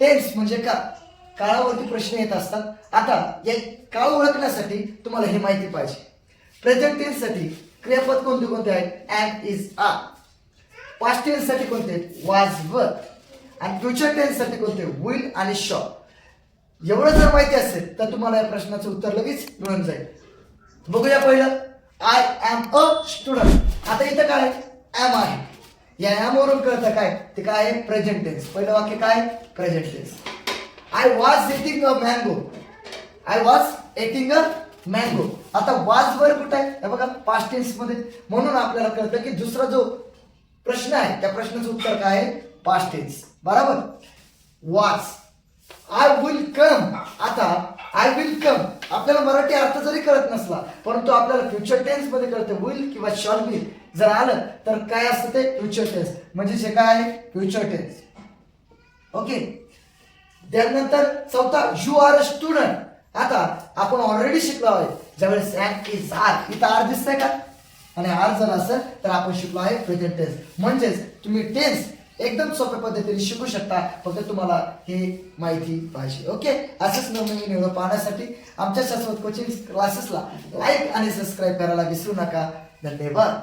Tense म्हणजे का काळावरती प्रश्न येत असतात। आता या काळ ओळखण्यासाठी तुम्हाला हे माहिती पाहिजे। प्रेझेंट टेन्स साठी क्रियापद कोणते कोणते आहेत? Am, is, are. Past tense साठी कोणते आहेत? वाज, वर। आणि फ्युचर टेन्स साठी कोणते? विल आणि शॉल। एवढं जर माहिती असेल तर तुम्हाला या प्रश्नाचं उत्तर लगेच मिळून जाईल। बघूया पहिलं, आय एम अ स्टुडंट। आता इथं काय एम आहे, या एम वरून कळतं काय ते काय आहे? Present tense. पहिलं वाक्य काय? Present tense. I was eating a mango, I was eating a mango. आता वाज वर कुठं आहे? हे बघा पास्ट टेन्स मध्ये, म्हणून आपल्याला कळतं की दुसरा जो प्रश्न आहे त्या प्रश्नाचं उत्तर काय आहे? पास्ट टेन्स, बरोबर। वाज, आय विल कम। आता आय विल कम आपल्याला मराठी अर्थ जरी कळत नसला परंतु आपल्याला फ्युचर टेन्स मध्ये कळतं विल किंवा शॉल बी जर आलं तर काय असतं ते? फ्युचर टेन्स, म्हणजे हे काय आहे? Future tense. ओके, त्यानंतर चौथा, यू आर अ स्टुडंट। आता आपण ऑलरेडी शिकलो आहे ज्यावेळेस एम, इज, आर, इथं आर दिसतंय का? आणि आर जर असेल तर आपण शिकलो आहे प्रेझेंट टेन्स। म्हणजेच तुम्ही टेन्स एकदम सोप्या पद्धतीने शिकू शकता, फक्त तुम्हाला हे माहिती पाहिजे। ओके, असंच नवनवीन व्हिडिओ पाहण्यासाठी आमच्या शाश्वत कोचिंग क्लासेसला लाईक आणि सबस्क्राईब करायला विसरू नका। धन्यवाद।